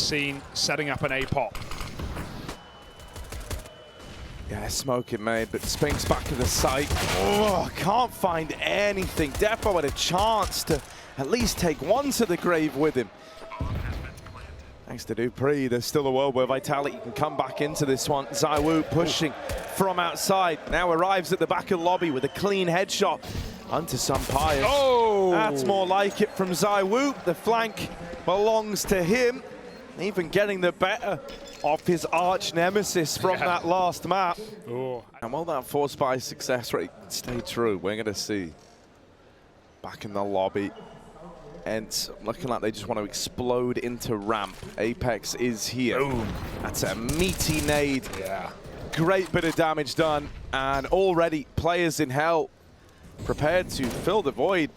scene, setting up an A-pop. Yeah, smoke it made, but Spink's back to the site. Oh, can't find anything. Defo had a chance to at least take one to the grave with him. Thanks to dupreeh, there's still a world where Vitality can come back into this one. ZywOo pushing from outside. Now arrives at the back of the lobby with a clean headshot onto Sampire. Oh! That's more like it from ZywOo. The flank belongs to him. Even getting the better of his arch nemesis from that last map. Oh. And will that force by success rate stay true? We're going to see. Back in the lobby. ENCE looking like they just want to explode into ramp. Apex is here. Boom. That's a meaty nade. Yeah. Great bit of damage done. And already players in hell prepared to fill the void.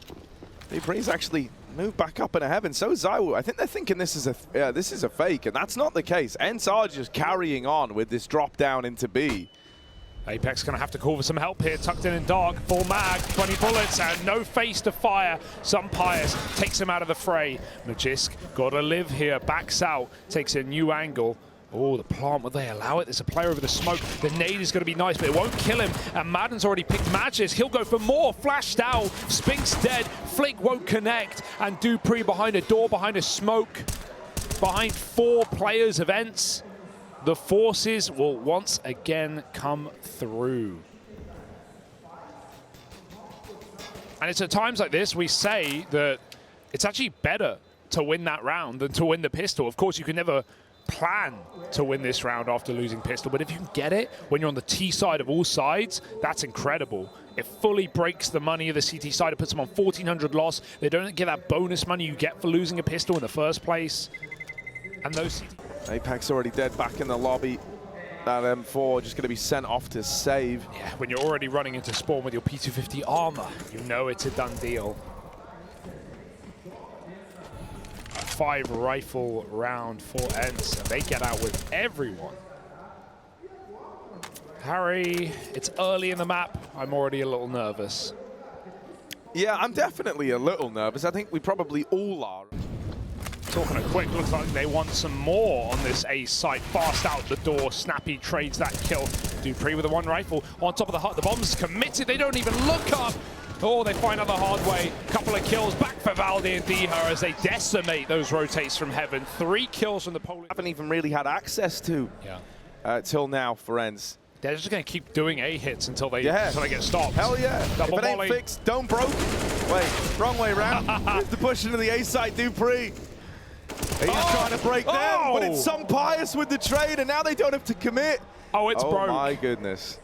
dupreeh's actually moved back up into heaven. So is ZywOo. I think they're thinking this is a fake, and that's not the case. ENCE are just carrying on with this drop down into B. Apex going to have to call for some help here. Tucked in dark, full mag, 20 bullets, and no face to fire. Sampires takes him out of the fray. Magisk got to live here, backs out, takes a new angle. Oh, the plant, will they allow it? There's a player over the smoke. The nade is going to be nice, but it won't kill him. And Madden's already picked Magisk. He'll go for more. Flashed out. Spink's dead. Flick won't connect. And dupreeh behind a door, behind a smoke, behind 4 players of ENCE. The forces will once again come through. And it's at times like this we say that it's actually better to win that round than to win the pistol. Of course, you can never plan to win this round after losing pistol, but if you can get it when you're on the T side of all sides, that's incredible. It fully breaks the money of the CT side. It puts them on 1,400 loss. They don't get that bonus money you get for losing a pistol in the first place. And those Apex already dead back in the lobby. That M4 just going to be sent off to save. Yeah, when you're already running into spawn with your P250 armor, you know it's a done deal. A 5 rifle round for ENCE, and they get out with everyone. Harry, it's early in the map. I'm already a little nervous. Yeah, I'm definitely a little nervous. I think we probably all are. Talking a quick, looks like they want some more on this A site. Fast out the door, Snappy trades that kill. dupreeh with a 1 rifle on top of the hut. The bomb's committed, they don't even look up. Oh, they find out the hard way. Couple of kills back for Valde and Diha as they decimate those rotates from heaven. 3 kills from the Polish. Haven't even really had access to till now for ENCE. They're just going to keep doing A hits until they get stopped. Hell yeah. Double if it volley. ain't fixed, don't broke. Wait, wrong way around. Here's the push into the A site, dupreeh. He's trying to break them, but it's Sampires with the trade, and now they don't have to commit. Oh, it's broke. Oh my goodness.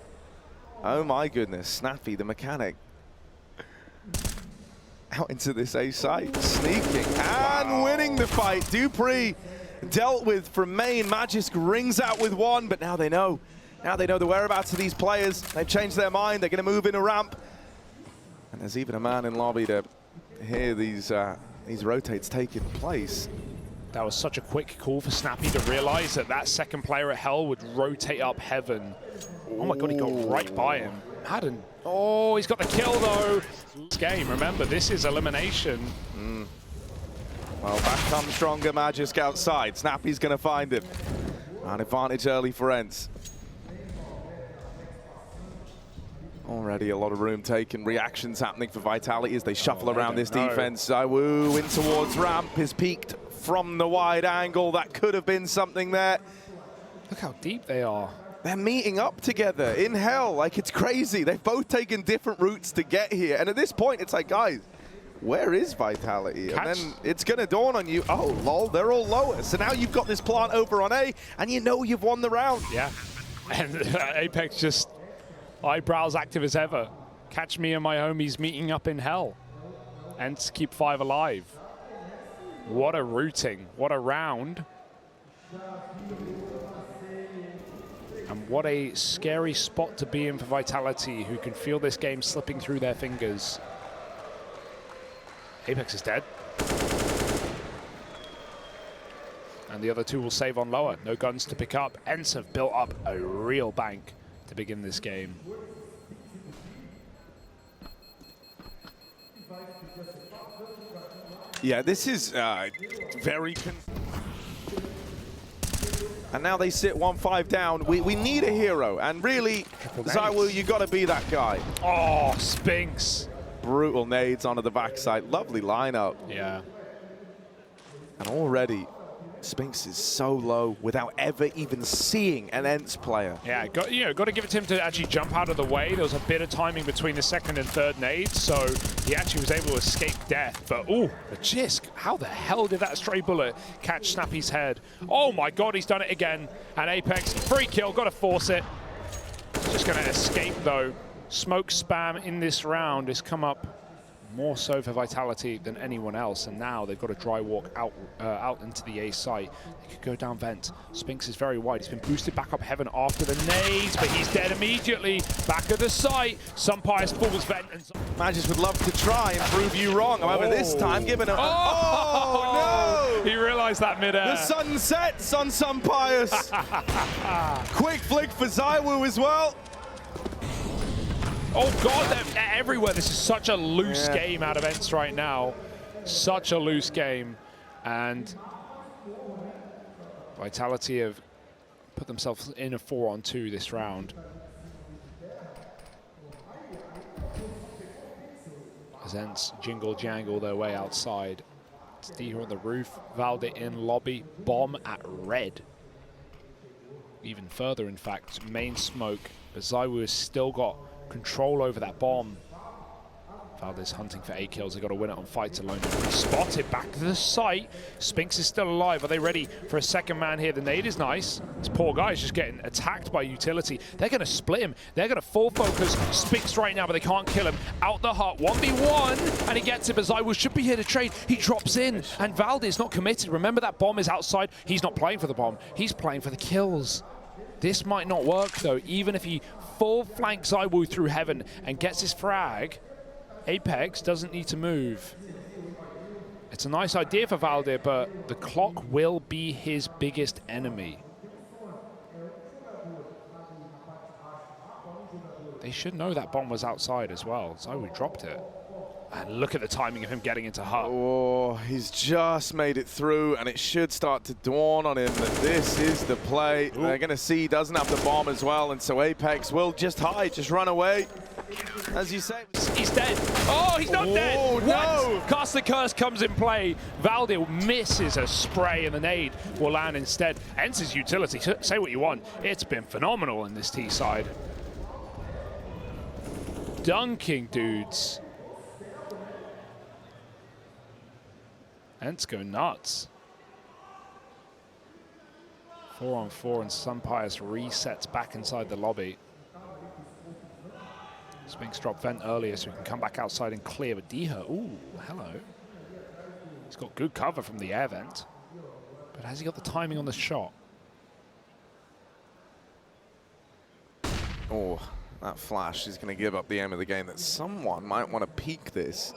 Oh my goodness. Snappy, the mechanic. Out into this A site, sneaking and winning the fight. dupreeh dealt with from main. Magisk rings out with 1, but now they know. Now they know the whereabouts of these players. They've changed their mind. They're going to move in a ramp. And there's even a man in lobby to hear these rotates taking place. That was such a quick call for Snappy to realize that that second player at Hell would rotate up heaven. Oh my god, he got right by him. Madden. Oh, he's got the kill though. This game, remember, this is elimination. Well, back comes stronger Magisk outside. Snappy's going to find him. An advantage early for ENCE. Already a lot of room taken. Reactions happening for Vitality as they shuffle around this defense. ZywOo in towards ramp is peaked from the wide angle. That could have been something there. Look how deep they are. They're meeting up together in hell. Like, it's crazy. They've both taken different routes to get here. And at this point, it's like, guys, where is Vitality? And then it's going to dawn on you, oh, lol, they're all lower. So now you've got this plant over on A, and you know you've won the round. Yeah. And Apex just eyebrows active as ever. Catch me and my homies meeting up in hell. And to keep 5 alive. What a routing. What a round. And what a scary spot to be in for Vitality, who can feel this game slipping through their fingers. Apex is dead. And the other 2 will save on lower. No guns to pick up. ENCE have built up a real bank to begin this game. Yeah, this is very... And now they sit 1-5 down. We need a hero. And really, ZywOo, you got to be that guy. Oh, Spinks. Brutal nades onto the backside. Lovely lineup. Yeah. And already, Spinks is so low without ever even seeing an ENCE player. Yeah, got to give it to him to actually jump out of the way. There was a bit of timing between the second and third nades, so he actually was able to escape death. But, ooh, the Jisk, how the hell did that stray bullet catch Snappy's head? Oh my god, he's done it again. And Apex, free kill, got to force it. Just going to escape, though. Smoke spam in this round has come up more so for Vitality than anyone else, and now they've got a dry walk out into the A site. They could go down vent. Spinks is very wide. He's been boosted back up heaven after the nades, but he's dead immediately. Back at the site. Sumpires falls vent. And Magis would love to try and prove you wrong. However, this time, given a... Oh, no! He realized that mid-air. The sun sets on Sumpires. Quick flick for ZywOo as well. Oh god, they're everywhere. This is such a loose game out of ENCE right now. Such a loose game. And Vitality have put themselves in a 4-on-2 this round. As ENCE jingle jangle their way outside. It's D here on the roof, Valde in lobby, bomb at red. Even further, in fact, main smoke. But ZywOo has still got control over that bomb. Valde's hunting for 8 kills. They got to win it on fights alone. Spotted back to the site. Spinks is still alive. Are they ready for a second man here? The nade is nice. This poor guy is just getting attacked by utility. They're going to split him. They're going to full focus Spinks right now, but they can't kill him. Out the hut, 1v1, and he gets it, but ZywOo should be here to trade. He drops in, and Valde is not committed. Remember, that bomb is outside. He's not playing for the bomb. He's playing for the kills. This might not work, though. Even if he full flanks ZywOo through heaven and gets his frag, Apex doesn't need to move. It's a nice idea for Valde, but the clock will be his biggest enemy. They should know that bomb was outside as well. ZywOo dropped it. And look at the timing of him getting into hut. Oh, he's just made it through, and it should start to dawn on him that this is the play. Ooh. They're going to see he doesn't have the bomb as well, and so Apex will just hide, just run away. As you say. He's dead. Oh, he's not dead. No. Cast the Curse comes in play. Valde misses a spray, and the nade will land instead. ENCE's utility, say what you want. It's been phenomenal in this T side. Dunking dudes. ENCE go nuts. 4-on-4, and Sumpires resets back inside the lobby. Spinks dropped vent earlier, so he can come back outside and clear. But Diha, ooh, hello. He's got good cover from the air vent. But has he got the timing on the shot? Oh, that flash is going to give up the aim of the game. That someone might want to peek this.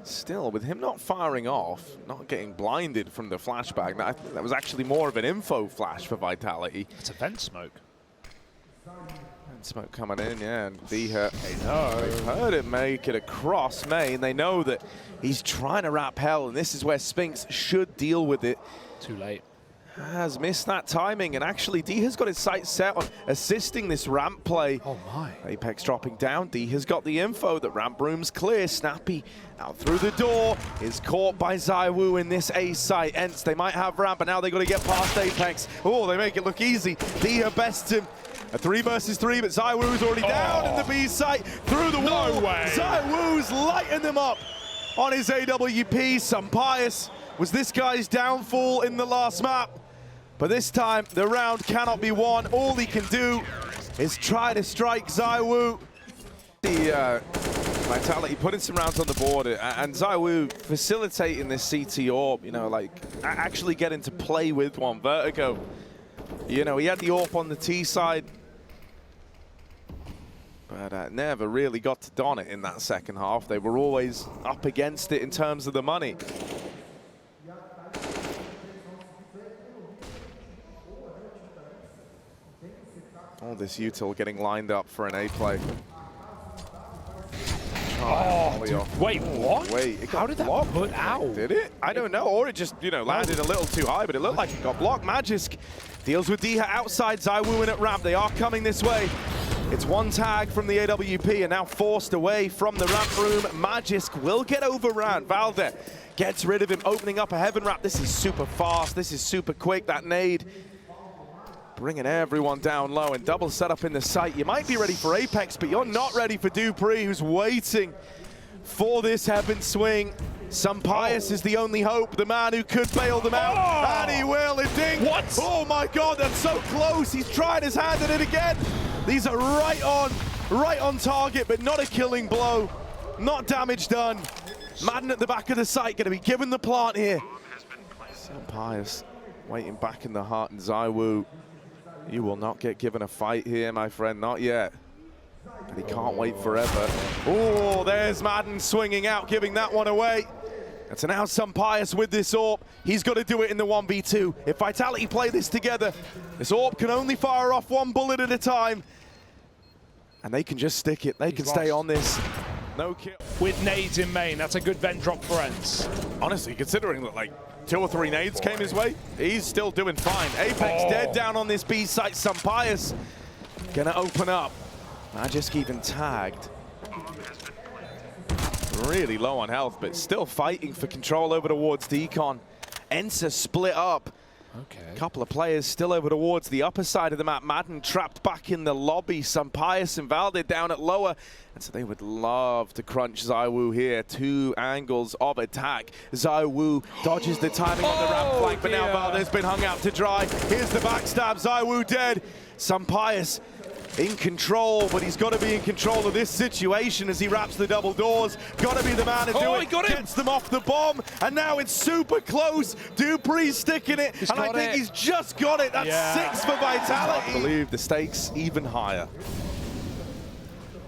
Still, with him not firing off, not getting blinded from the flashbang, that was actually more of an info flash for Vitality. It's a vent smoke. Vent smoke coming in, yeah, and Diha, they've heard him make it across main. They know that he's trying to wrap hell, and this is where Spinks should deal with it. Too late. Has missed that timing, and actually Diha's got his sights set on assisting this ramp play. Oh my. Apex dropping down. Diha's got the info that ramp room's clear. Snappy out through the door is caught by ZywOo in this A site. ENCE, they might have ramp, but now they got to get past Apex. Oh, they make it look easy. Diha bests him. A 3 versus 3, but ZywOo's already down in the B site. Through the wall. No way. ZywOo's lighting them up on his AWP. Sumpires was this guy's downfall in the last map. But this time, the round cannot be won. All he can do is try to strike ZywOo. The Vitality putting some rounds on the board, and ZywOo facilitating this CT AWP, you know, like actually getting to play with one. Vertigo, you know, he had the AWP on the T side, but never really got to don it in that second half. They were always up against it in terms of the money. All this util getting lined up for an A play. Oh, dude. Wait, what? Wait, it got how did that blocked? put out? Did it? I don't know. Or it just, you know, landed a little too high, but it looked like it got blocked. Magisk deals with Diha outside. ZywOo in at ramp. They are coming this way. It's one tag from the AWP and now forced away from the ramp room. Magisk will get overran. Valde gets rid of him, opening up a heaven wrap. This is super fast. This is super quick. That nade bringing everyone down low and double setup in the site. You might be ready for Apex, but you're not ready for dupreeh, who's waiting for this heaven swing. Sampayus is the only hope, the man who could bail them out, and he will. And Dink, what? Oh my God, that's so close. He's tried his hand at it again. These are right on target, but not a killing blow. Not damage done. Madden at the back of the site, going to be given the plant here. Sampayus waiting back in the heart, and ZywOo, you will not get given a fight here, my friend, not yet. And he can't wait forever. Oh, there's Madden swinging out, giving that one away. And so now Sampayus with this AWP. He's got to do it in the 1v2. If Vitality play this together, this AWP can only fire off one bullet at a time. And they can just stick it. They can stay on this. No kill. With nades in main, that's a good vent drop for ENCE. Honestly, considering that like 2 or 3 nades came his way, he's still doing fine. Apex dead down on this B site. Sampayus gonna open up. Magisk even tagged. Really low on health, but still fighting for control over towards Decon. ENCE split up. Okay. A couple of players still over towards the upper side of the map. Madden trapped back in the lobby. Sampayus and Valde down at lower. And so they would love to crunch ZywOo here. 2 angles of attack. ZywOo dodges the timing on the ramp flank, but now Valde's been hung out to dry. Here's the backstab. ZywOo dead. Sampayus in control, but he's got to be in control of this situation as he wraps the double doors. Got to be the man to do it. He got him. Gets them off the bomb, and now it's super close. dupreeh sticking it, and I think he's just got it. That's 6 for Vitality. I believe the stakes even higher.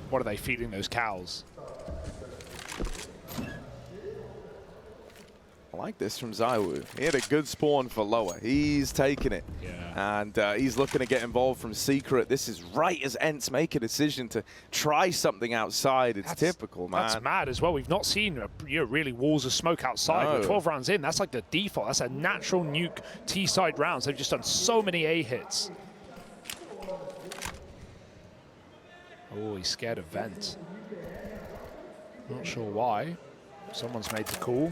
What are they feeding those cows? I like this from ZywOo. He had a good spawn for lower. He's taking it. Yeah. And he's looking to get involved from secret. This is right as ENCE make a decision to try something outside. It's typical, man. That's mad as well. We've not seen really walls of smoke outside. No. With 12 rounds in, that's like the default. That's a natural nuke T-side rounds. They've just done so many A hits. Oh, he's scared of vent. Not sure why. Someone's made the call.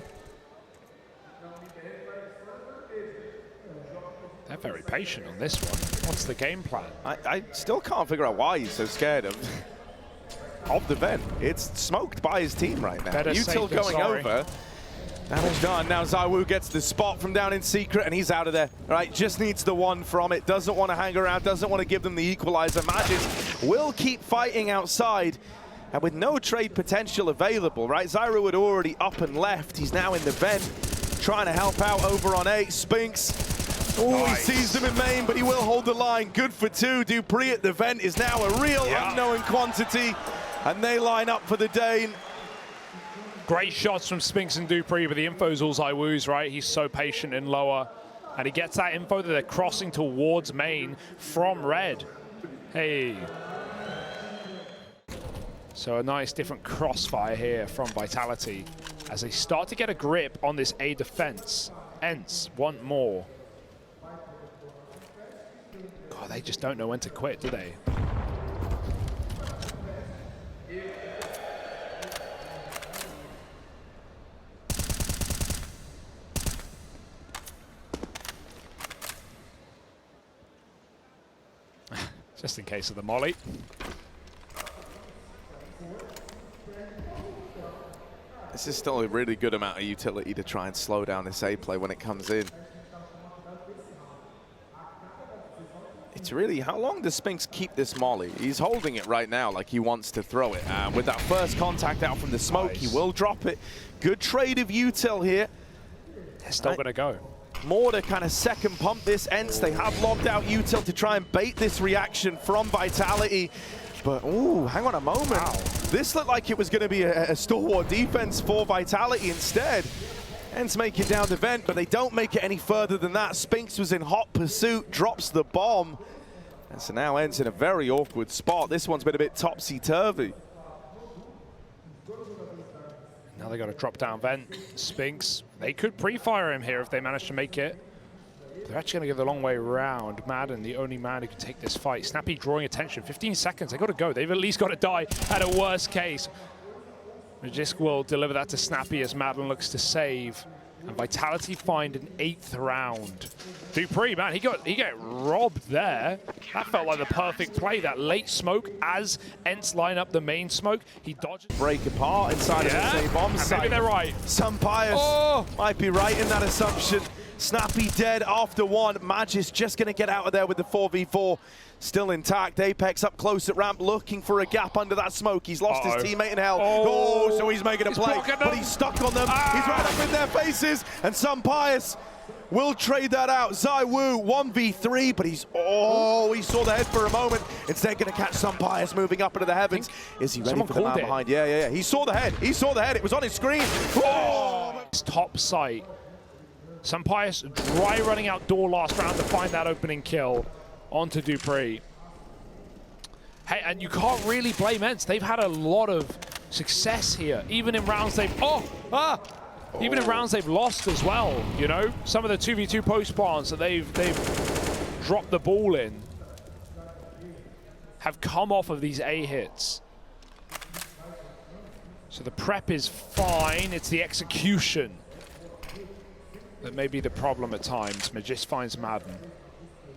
They're very patient on this one. What's the game plan? I still can't figure out why he's so scared of the vent. It's smoked by his team right now. Util going over. Damage done. Now ZywOo gets the spot from down in secret, and he's out of there. Right, just needs the one from it. Doesn't want to hang around. Doesn't want to give them the equalizer. Magisk will keep fighting outside. And with no trade potential available, right? ZywOo had already up and left. He's now in the vent, trying to help out over on 8. Spinks. Oh, nice. He sees them in main, but he will hold the line. Good for 2. dupreeh at the vent is now a real unknown quantity, and they line up for the Dane. Great shots from Spinks and dupreeh, but the info's all ZywOo's, right? He's so patient in lower, and he gets that info that they're crossing towards main from red. Hey. So a nice different crossfire here from Vitality as they start to get a grip on this A defense. ENCE want more. God, they just don't know when to quit, do they? Just in case of the molly. This is still a really good amount of utility to try and slow down this A play when it comes in. It's really, how long does Spinks keep this molly? He's holding it right now like he wants to throw it. With that first contact out from the smoke, he will drop it. Good trade of util here. They're still going to go. More to kind of second pump this ENCE. They have lobbed out util to try and bait this reaction from Vitality. But, ooh, hang on a moment. Wow. This looked like it was going to be a stalwart defense for Vitality instead. ENCE make it down the vent, but they don't make it any further than that. Spinks was in hot pursuit, drops the bomb. And so now ENCE in a very awkward spot. This one's been a bit topsy-turvy. Now they got a drop down vent. Spinks, they could pre-fire him here if they manage to make it. They're actually going to go the long way around. Madden, the only man who can take this fight. Snappy drawing attention. 15 seconds. They got to go. They've at least got to die at a worst case. Magisk will deliver that to Snappy as Madden looks to save. And Vitality find an 8th round. Dupree, man, he got robbed there. That felt like the perfect play. That late smoke as ENCE line up the main smoke. He dodged. Break apart inside of the same bomb site. Maybe they're right. Sympios might be right in that assumption. Snappy dead after one. Magisk just going to get out of there with the 4v4 still intact. Apex up close at ramp looking for a gap under that smoke. He's lost his teammate in hell. So he's making a play, but he's stuck on them. He's right up in their faces, and Sympios will trade that out. ZywOo 1v3, but he's, he saw the head for a moment. Instead going to catch Sympios moving up into the heavens. Is he ready for the man behind? Yeah. He saw the head. It was on his screen. Top site. Sympios dry running out door last round to find that opening kill onto Dupree. Hey, and you can't really blame ENCE. They've had a lot of success here. Even in rounds they've even in rounds they've lost as well, you know? Some of the 2v2 post plants that they've dropped the ball in have come off of these A hits. So the prep is fine, it's the execution that may be the problem at times. Magisk finds Madden.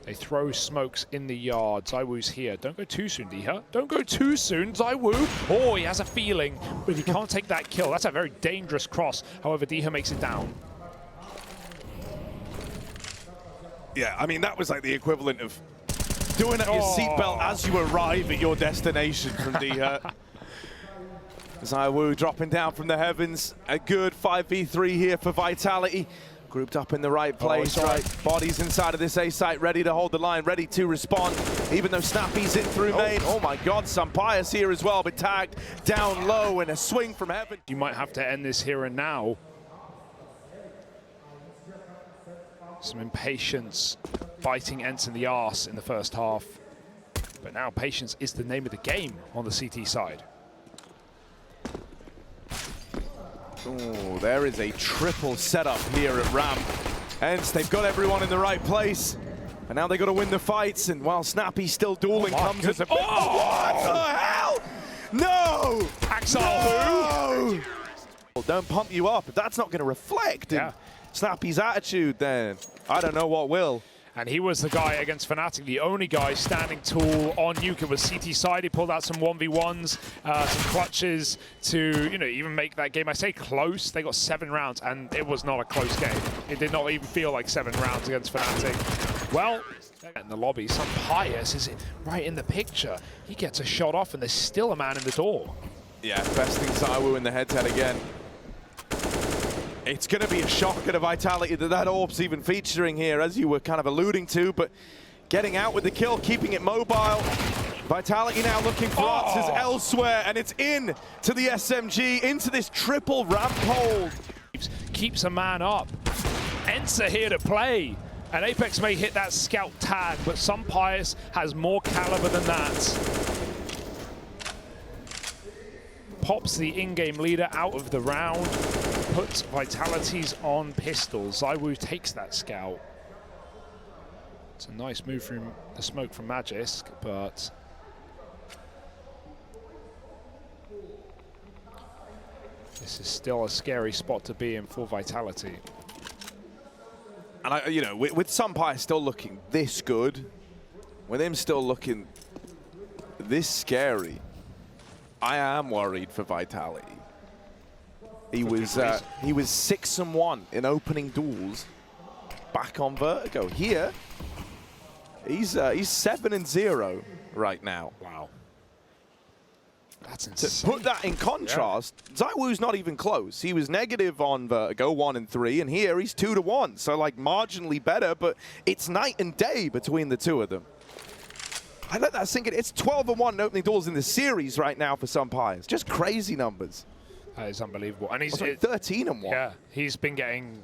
They throw smokes in the yard. ZywOo's here. Don't go too soon, Diha. Don't go too soon, ZywOo. He has a feeling, but he can't take that kill. That's a very dangerous cross. However, Diha makes it down. Yeah, I mean, that was like the equivalent of doing up your seatbelt as you arrive at your destination from Diha. ZywOo dropping down from the heavens. A good 5v3 here for Vitality. Grouped up in the right place, right? Bodies inside of this A site, ready to hold the line, ready to respond. Even though Snappy's in through main. Oh my God, Sympios here as well, but tagged down low and a swing from heaven. You might have to end this here and now. Some impatience biting ENCE in the arse in the first half. But now patience is the name of the game on the CT side. Oh, there is a triple setup here at ramp. ENCE, they've got everyone in the right place. And now they've got to win the fights. And while Snappy still dueling comes as a... what the hell? No! Axel, no! Don't pump you up. If that's not going to reflect in Snappy's attitude, then I don't know what will. And he was the guy against Fnatic, the only guy standing tall on NUKE. It was CT side. He pulled out some 1v1s, some clutches to, you know, even make that game. I say close. They got 7 rounds, and it was not a close game. It did not even feel like 7 rounds against Fnatic. Well, in the lobby, Sympios is right in the picture. He gets a shot off, and there's still a man in the door. Yeah, besting ZywOo in the head-to-head again. It's going to be a shocker to Vitality that orb's even featuring here, as you were kind of alluding to, but getting out with the kill, keeping it mobile. Vitality now looking for answers elsewhere, and it's in to the SMG, into this triple ramp hold. Keeps a man up. ENCE are here to play, and Apex may hit that scout tag, but Sympios has more caliber than that. Pops the in-game leader out of the round. Puts Vitality's on pistols. ZywOo takes that scout. It's a nice move from the smoke from Magisk, but this is still a scary spot to be in for Vitality. And you know, with Sympios still looking this good, with him still looking this scary, I am worried for Vitality. He was 6-1 in opening duels back on Vertigo. Here, he's 7-0 right now. Wow. That's insane. To put that in contrast, ZywOo's not even close. He was negative on Vertigo, 1-3, and here he's 2-1. So like marginally better, but it's night and day between the two of them. I let that sink in. It's 12-1 in opening duels in the series right now for Sympios. Just crazy numbers. That is unbelievable. And he's 13-1. Yeah, he's been getting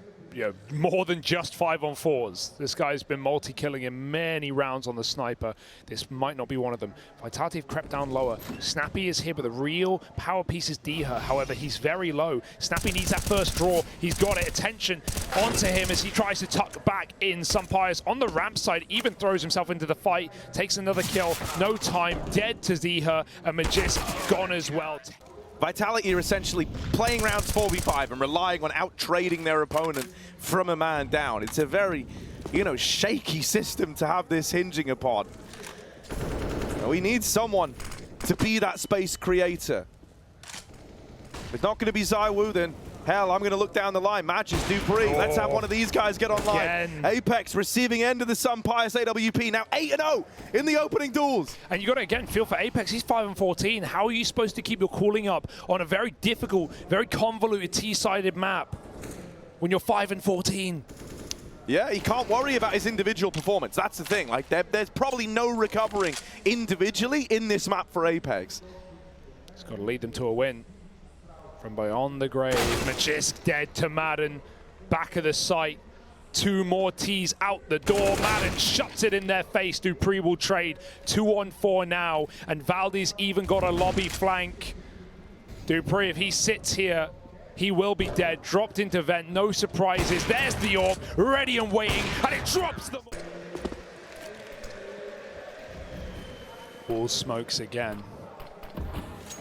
more than just 5-on-4s. This guy's been multi-killing in many rounds on the sniper. This might not be one of them. Vitality have crept down lower. Snappy is here, but the real power piece is Deher. However, he's very low. Snappy needs that first draw. He's got it. Attention onto him as he tries to tuck back in. Sumpires on the ramp side, even throws himself into the fight. Takes another kill. No time. Dead to Deher. And Magisk gone as well. Vitality are essentially playing rounds 4v5 and relying on out-trading their opponent from a man down. It's a very, shaky system to have this hinging upon. We need someone to be that space creator. If it's not going to be ZywOo, then hell, I'm going to look down the line. Matches Dupree. Let's have one of these guys get online. Again. Apex receiving end of the Sumpires AWP. Now 8-0 in the opening duels. And you got to, again, feel for Apex. He's 5-14. How are you supposed to keep your cooling up on a very difficult, very convoluted T-sided map when you're 5-14? Yeah, he can't worry about his individual performance. That's the thing. Like, there's probably no recovering individually in this map for Apex. It's got to lead them to a win. From beyond the grave, Magisk dead to Madden. Back of the site. 2 more T's out the door. Madden shuts it in their face. Dupree will trade. 2-on-4 now. And Valdes even got a lobby flank. Dupree, if he sits here, he will be dead. Dropped into vent. No surprises. There's the orb. Ready and waiting. And it drops them. All smokes again.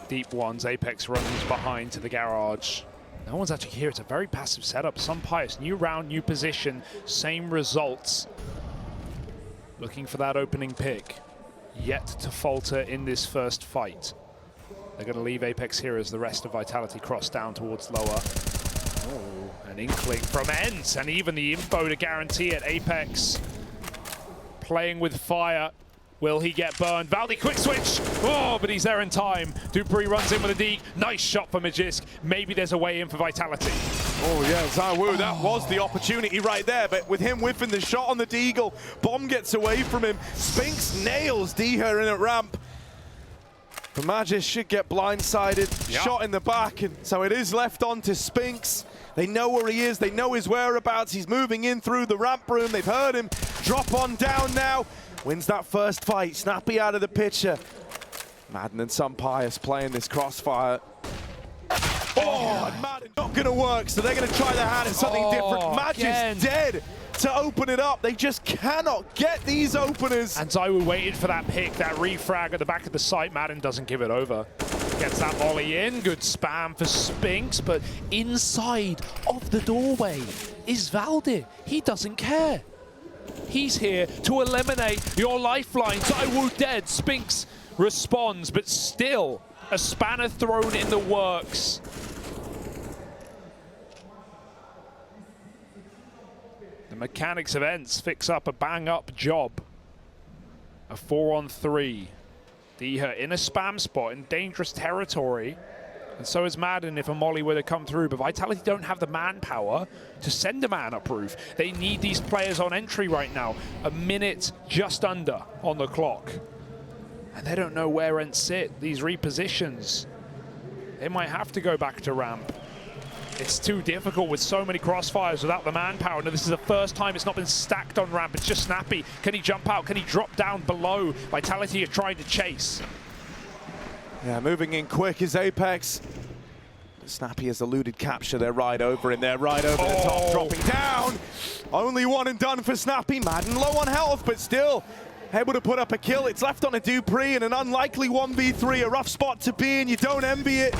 Deep ones, Apex runs behind to the garage. No one's actually here. It's a very passive setup. Sumpires, new round, new position, same results. Looking for that opening pick. Yet to falter in this first fight. They're going to leave Apex here as the rest of Vitality cross down towards lower. Oh, an inkling from ENCE, and even the info to guarantee it. Apex playing with fire. Will he get burned? Valdi, quick switch! Oh, but he's there in time. Dupree runs in with a deke. Nice shot for Magisk. Maybe there's a way in for Vitality. Oh, yeah, ZywOo, that was the opportunity right there, but with him whiffing the shot on the Deagle, Bomb gets away from him. Spinks nails Deher in at ramp. But Magisk should get blindsided. Yep. Shot in the back, and so it is left on to Spinks. They know where he is. They know his whereabouts. He's moving in through the ramp room. They've heard him. Drop on down now. Wins that first fight. Snappy out of the picture. Madden and Sumpires playing this crossfire. Oh, and Madden not going to work, so they're going to try their hand at something different. Magic's dead to open it up. They just cannot get these openers. And ZywOo waited for that pick, that refrag at the back of the site. Madden doesn't give it over. Gets that volley in. Good spam for Spinks, but inside of the doorway is Valdi. He doesn't care. He's here to eliminate your lifeline. ZywOo dead. Spinks responds, but still a spanner thrown in the works. The mechanics of ENCE fix up a bang-up job. A 4-on-3. Deher in a spam spot in dangerous territory. And so is Madden if a molly were to come through. But Vitality don't have the manpower to send a man up roof. They need these players on entry right now. A minute just under on the clock. And they don't know where ENCE sit. These repositions. They might have to go back to ramp. It's too difficult with so many crossfires without the manpower. Now, this is the first time it's not been stacked on ramp. It's just Snappy. Can he jump out? Can he drop down below? Vitality are trying to chase. Yeah, moving in quick is Apex. Snappy has eluded capture. They're right over in there, right over the top, dropping down. Only one and done for Snappy. Madden low on health, but still able to put up a kill. It's left on a Dupree and an unlikely 1v3. A rough spot to be in. You don't envy it.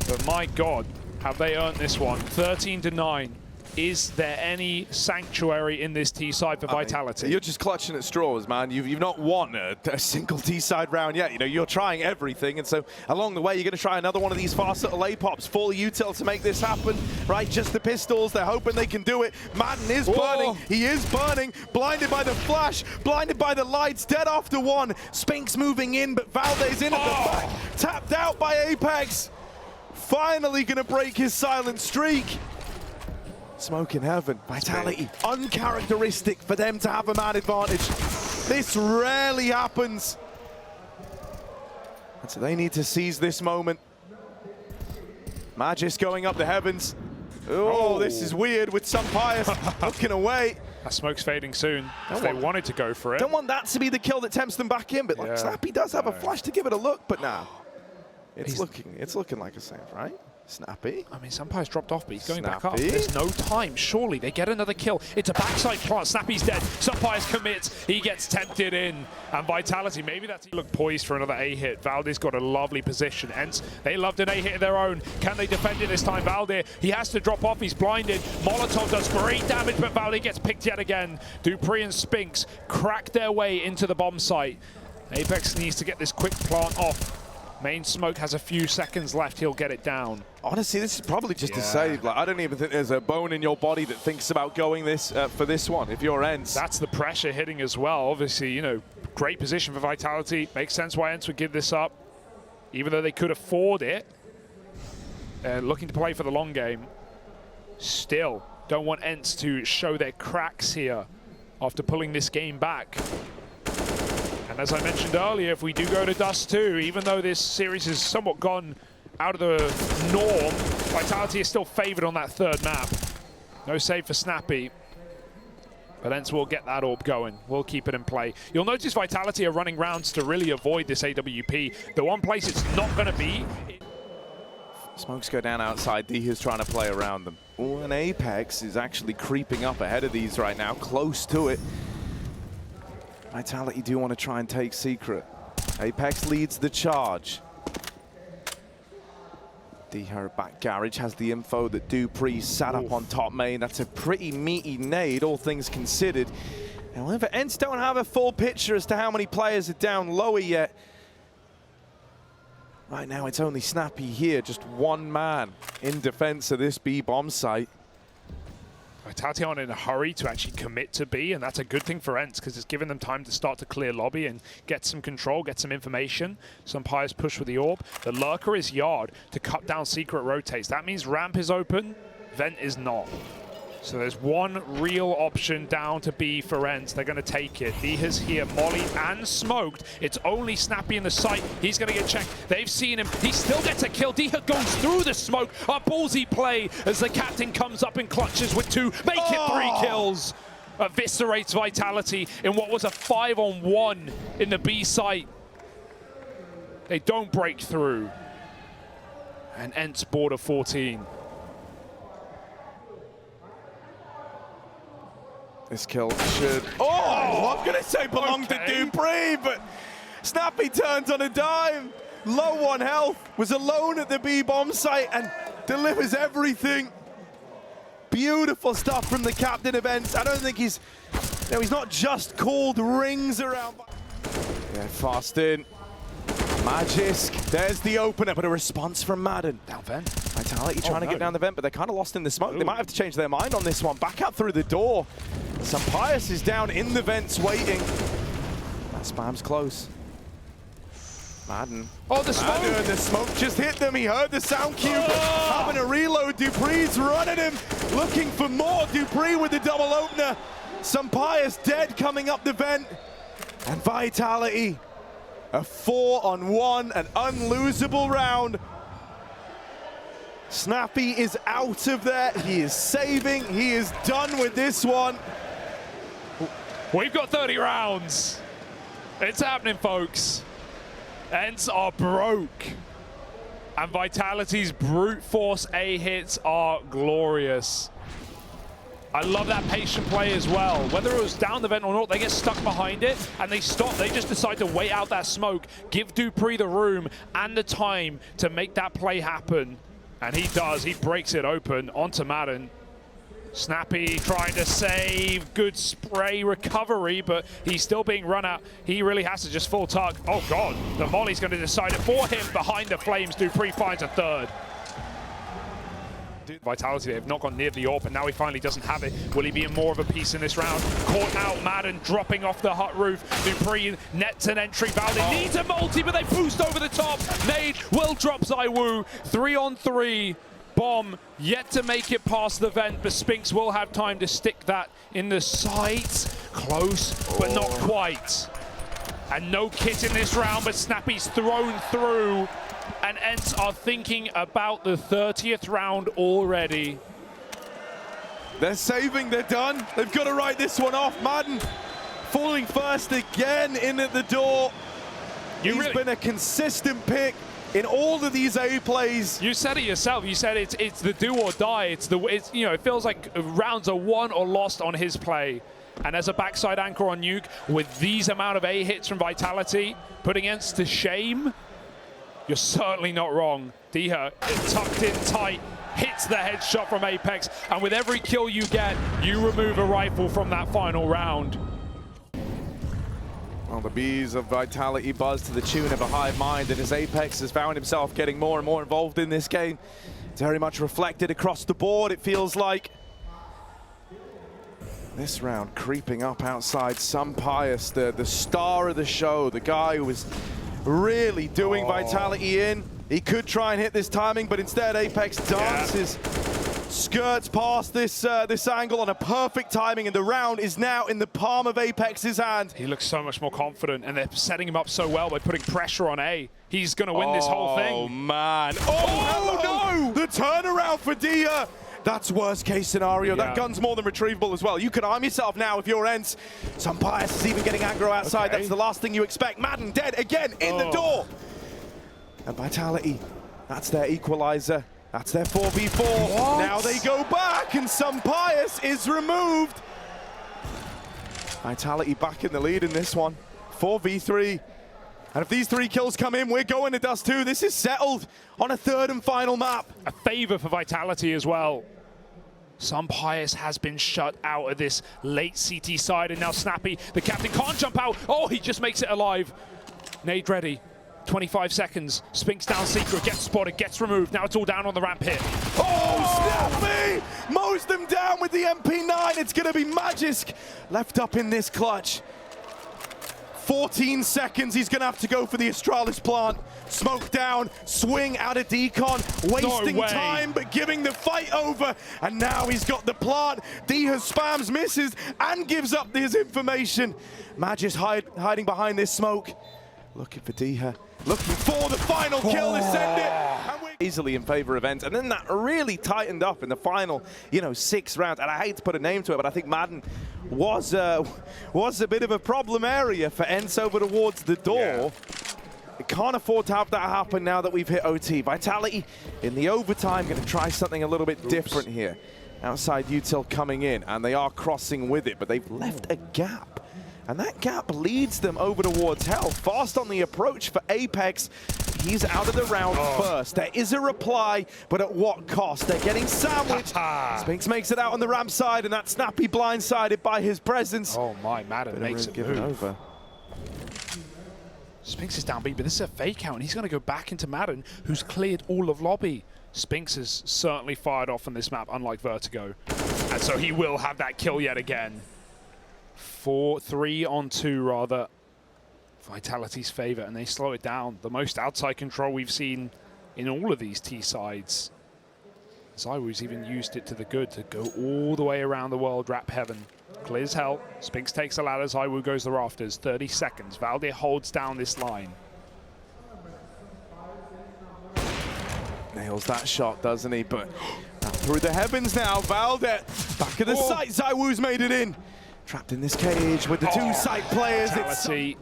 But my God, have they earned this one? 13-9. Is there any sanctuary in this T-side for Vitality? You're just clutching at straws, man. You've not won a single T-side round yet. You know, you're trying everything, and so along the way, you're going to try another one of these fast little A-pops. Full util to make this happen, right? Just the pistols. They're hoping they can do it. Madden is burning. He is burning. Blinded by the flash. Blinded by the lights. Dead after one. Spinks moving in, but Valdez in at the back. Tapped out by Apex. Finally going to break his silent streak. Smoke in heaven. Vitality, uncharacteristic for them to have a man advantage. This rarely happens. And so they need to seize this moment. Magisk going up the heavens. Oh, this is weird with some bias looking away. That smoke's fading soon. If they wanted to go for it. Don't want that to be the kill that tempts them back in, but like Snappy does have a flash to give it a look, but nah. It's looking like a save, right? Snappy. I mean, Sampai's dropped off, but he's going back up. There's no time. Surely they get another kill. It's a backside plant. Snappy's dead. Sampai's commits. He gets tempted in. And Vitality, maybe that's look poised for another A hit. Valde's got a lovely position. ENCE, they loved an A hit of their own. Can they defend it this time? Valde, he has to drop off. He's blinded. Molotov does great damage, but Valde gets picked yet again. dupreeh and Spinks crack their way into the bomb site. Apex needs to get this quick plant off. Main smoke has a few seconds left. He'll get it down. Honestly, this is probably just a save. Like, I don't even think there's a bone in your body that thinks about going this for this one. If you're ENCE, that's the pressure hitting as well. Obviously, you know, great position for Vitality. Makes sense why ENCE would give this up, even though they could afford it. Looking to play for the long game. Still, don't want ENCE to show their cracks here after pulling this game back. And as I mentioned earlier, if we do go to Dust 2, even though this series has somewhat gone out of the norm, Vitality is still favored on that third map. No save for Snappy. But ENCE will get that orb going. We'll keep it in play. You'll notice Vitality are running rounds to really avoid this AWP. The one place it's not going to be... Smokes go down outside. Diha's trying to play around them. Oh, and Apex is actually creeping up ahead of these right now, close to it. Vitality do want to try and take Secret. Apex leads the charge. Diha back garage has the info that dupreeh sat up on top main. That's a pretty meaty nade, all things considered. However, ENCE don't have a full picture as to how many players are down lower yet. Right now, it's only Snappy here, just one man in defense of this B bomb site. Vitality aren't in a hurry to actually commit to B, and that's a good thing for ENCE because it's giving them time to start to clear lobby and get some control, get some information. Some Pyres push with the orb. The lurker is yard to cut down Secret rotates. That means ramp is open, vent is not. So there's one real option down to B for ENCE. They're going to take it. Diha's here, Molly and smoked. It's only Snappy in the site. He's going to get checked. They've seen him. He still gets a kill. Diha goes through the smoke. A ballsy play as the captain comes up and clutches with 2. Make it 3 kills. Eviscerates Vitality in what was a 5-on-1 in the B site. They don't break through. And ENCE border 14. This kill should... Oh, I'm going to say belonged to dupreeh, but Snappy turns on a dime. Low on health, was alone at the B bomb site and delivers everything. Beautiful stuff from the captain of ENCE. I don't think he's... No, he's not just called rings around. Yeah, fast in. Magisk, there's the opener, but a response from Madden. Down vent. Vitality trying to get down the vent, but they're kind of lost in the smoke. They might have to change their mind on this one. Back out through the door. Sampai's is down in the vents waiting. That spam's close. Madden. Oh, the smoke! Madden, the smoke just hit them. He heard the sound cue. Having a reload. dupreeh's running him. Looking for more. dupreeh with the double opener. Sampai's dead coming up the vent. And Vitality. A 4-on-1, an unlosable round. Snappy is out of there. He is saving. He is done with this one. We've got 30 rounds. It's happening, folks. ENCE are broke. And Vitality's brute force A hits are glorious. I love that patient play as well. Whether it was down the vent or not, they get stuck behind it and they stop. They just decide to wait out that smoke, give dupreeh the room and the time to make that play happen. And he does. He breaks it open onto Madden. Snappy trying to save. Good spray recovery, but he's still being run out. He really has to just full tug. Oh, God. The volley's going to decide it for him. Behind the flames, dupreeh finds a third. Vitality, they've not gone near the orb, and now he finally doesn't have it. Will he be in more of a piece in this round? Caught out, Madden dropping off the hut roof. dupreeh nets an entry. Valde needs a multi, but they boost over the top. Nade will drop ZywOo. 3-on-3. Bomb yet to make it past the vent, but Spinks will have time to stick that in the sight. Close, but not quite. And no kit in this round, but Snappy's thrown through. And ENCE are thinking about the 30th round already. They're saving, they're done. They've got to write this one off. Madden falling first again in at the door. He's been a consistent pick in all of these A plays. You said it yourself. You said it's the do or die. It's you know, it feels like rounds are won or lost on his play. And as a backside anchor on Nuke, with these amount of A hits from Vitality, putting ENCE to shame, you're certainly not wrong. Diha tucked in tight, hits the headshot from Apex, and with every kill you get, you remove a rifle from that final round. Well, the bees of Vitality buzz to the tune of a hive mind, and as Apex has found himself getting more and more involved in this game, it's very much reflected across the board, it feels like. This round creeping up outside Pius, the star of the show, the guy who was really doing Vitality in. He could try and hit this timing, but instead Apex dances, skirts past this angle on a perfect timing, and the round is now in the palm of Apex's hand. He looks so much more confident, and they're setting him up so well by putting pressure on A. He's going to win this whole thing. Oh, man. Oh, no! The turnaround for Diha. That's worst case scenario. Yeah. That gun's more than retrievable as well. You can arm yourself now if you're ENCE. Pius is even getting aggro outside. Okay. That's the last thing you expect. Madden dead again in the door. And Vitality, that's their equalizer. That's their 4v4. What? Now they go back and Pius is removed. Vitality back in the lead in this one. 4v3. And if these 3 kills come in, we're going to Dust 2. This is settled on a third and final map. A favor for Vitality as well. Pius has been shut out of this late CT side, and now Snappy, the captain, can't jump out. Oh, he just makes it alive. Nade ready. 25 seconds. Spinks down Secret, gets spotted, gets removed. Now it's all down on the ramp hit. Oh, Snappy! Mows them down with the MP9. It's going to be Magisk left up in this clutch. 14 seconds, he's gonna have to go for the Astralis plant. Smoke down, swing out of decon, wasting time, but giving the fight over. And now he's got the plant. Diha spams, misses, and gives up his information. Magisk hiding behind this smoke. Looking for Diha, looking for the final kill to send it. And we're easily in favor of ENCE. And then that really tightened up in the final, 6 rounds. And I hate to put a name to it, but I think Madden was a bit of a problem area for ENCE over towards the door. Yeah. We can't afford to have that happen now that we've hit OT. Vitality in the overtime, going to try something a little bit different here. Outside util coming in, and they are crossing with it, but they've left a gap. And that gap leads them over towards hell. Fast on the approach for Apex. He's out of the round first. There is a reply, but at what cost? They're getting sandwiched. Spinks makes it out on the ramp side, and that Snappy blindsided by his presence. Oh my, Madden makes it move. Over. Spinks is down B, but this is a fake out, and he's going to go back into Madden, who's cleared all of lobby. Spinks is certainly fired off on this map, unlike Vertigo. And so he will have that kill yet again. 3 on 2 rather. Vitality's favor, and they slow it down. The most outside control we've seen in all of these T sides. ZywOo's even used it to the good to go all the way around the world, wrap heaven. Clears hell. Spinks takes the ladder. ZywOo goes the rafters. 30 seconds. Valde holds down this line. Nails that shot, doesn't he? But through the heavens now. Valde back of the site. ZywOo's made it in. Trapped in this cage with the 2 site players. Vitality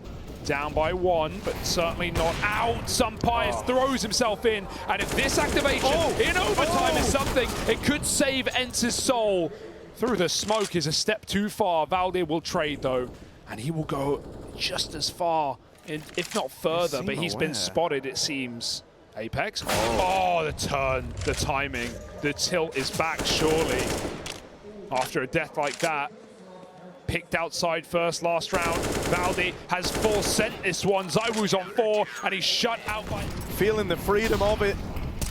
down by 1, but certainly not out. Pius throws himself in, and if this activation in overtime is something, it could save ENCE's soul. Through the smoke is a step too far. Valde will trade though, and he will go just as far, if not further, but he's been spotted, it seems. Apex. The turn, the timing, the tilt is back surely. After a death like that. Picked outside first last round. Valde has full sent this one. ZywOo's on 4, and he's shut out by... Feeling the freedom of it.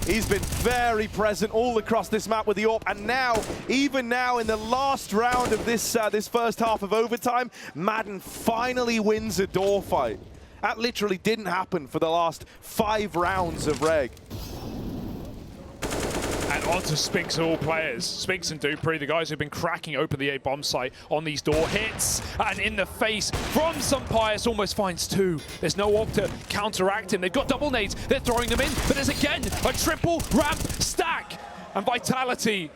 He's been very present all across this map with the AWP, and now, even now in the last round of this this first half of overtime, Madden finally wins a door fight. That literally didn't happen for the last 5 rounds of Reg. And onto Spinks of all players. Spinks and Dupree, the guys who've been cracking open the A bomb site on these door hits. And in the face from Pius, almost finds 2. There's no AWP to counteract him. They've got double nades. They're throwing them in. But there's again a triple ramp stack. And Vitality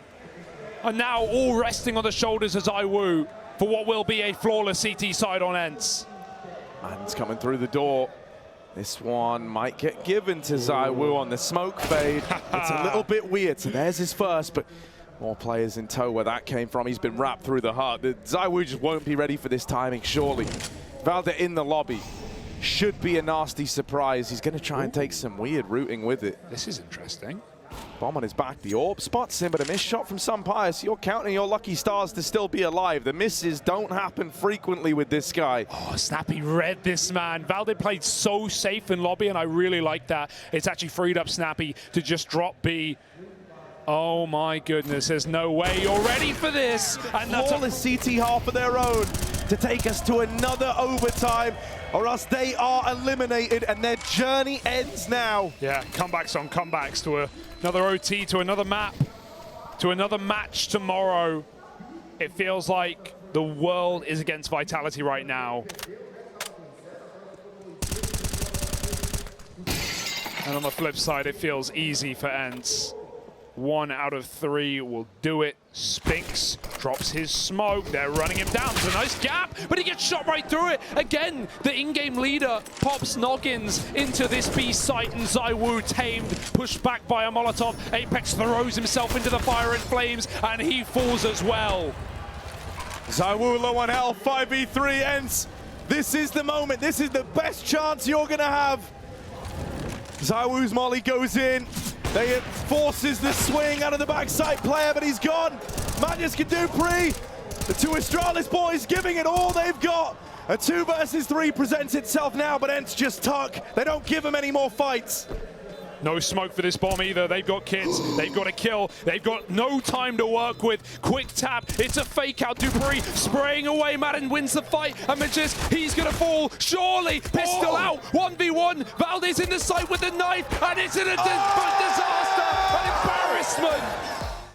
are now all resting on the shoulders of ZywOo for what will be a flawless CT side on ENCE. Man's coming through the door. This one might get given to ZywOo on the smoke fade. It's a little bit weird, so there's his first, but more players in tow where that came from. He's been wrapped through the heart. ZywOo just won't be ready for this timing, surely. Valde in the lobby. Should be a nasty surprise. He's going to try and take some weird routing with it. This is interesting. Bomb on his back. The orb spots him, but a missed shot from xantares. You're counting your lucky stars to still be alive. The misses don't happen frequently with this guy. Oh, Snappy read this man. Valde played so safe in lobby, and I really like that. It's actually freed up Snappy to just drop B. Oh my goodness, there's no way you're ready for this. And that's flawless CT half of their own to take us to another overtime, or else they are eliminated and their journey ends now. Yeah, comebacks on comebacks to another OT, to another map, to another match tomorrow. It feels like the world is against Vitality right now. And on the flip side, it feels easy for ENCE. 1 out of 3 will do it. Spinks drops his smoke. They're running him down. There's a nice gap, but he gets shot right through it. Again, the in-game leader pops noggins into this B site, and ZywOo tamed, pushed back by a Molotov. Apex throws himself into the fire and flames, and he falls as well. ZywOo low on health, 5v3 ENCE. This is the moment. This is the best chance you're going to have. ZywOo's molly goes in. They forces the swing out of the backside player, but he's gone. Magnus can do pre. The two Astralis boys giving it all they've got. A 2 versus 3 presents itself now, but ENCE just tuck. They don't give him any more fights. No smoke for this bomb either. They've got kids. They've got a kill. They've got no time to work with. Quick tap. It's a fake out. Dupree spraying away. Madden wins the fight. And Magis, he's going to fall. Surely. Pistol out. 1v1. Valde's in the site with the knife. And it's in a disaster. An embarrassment.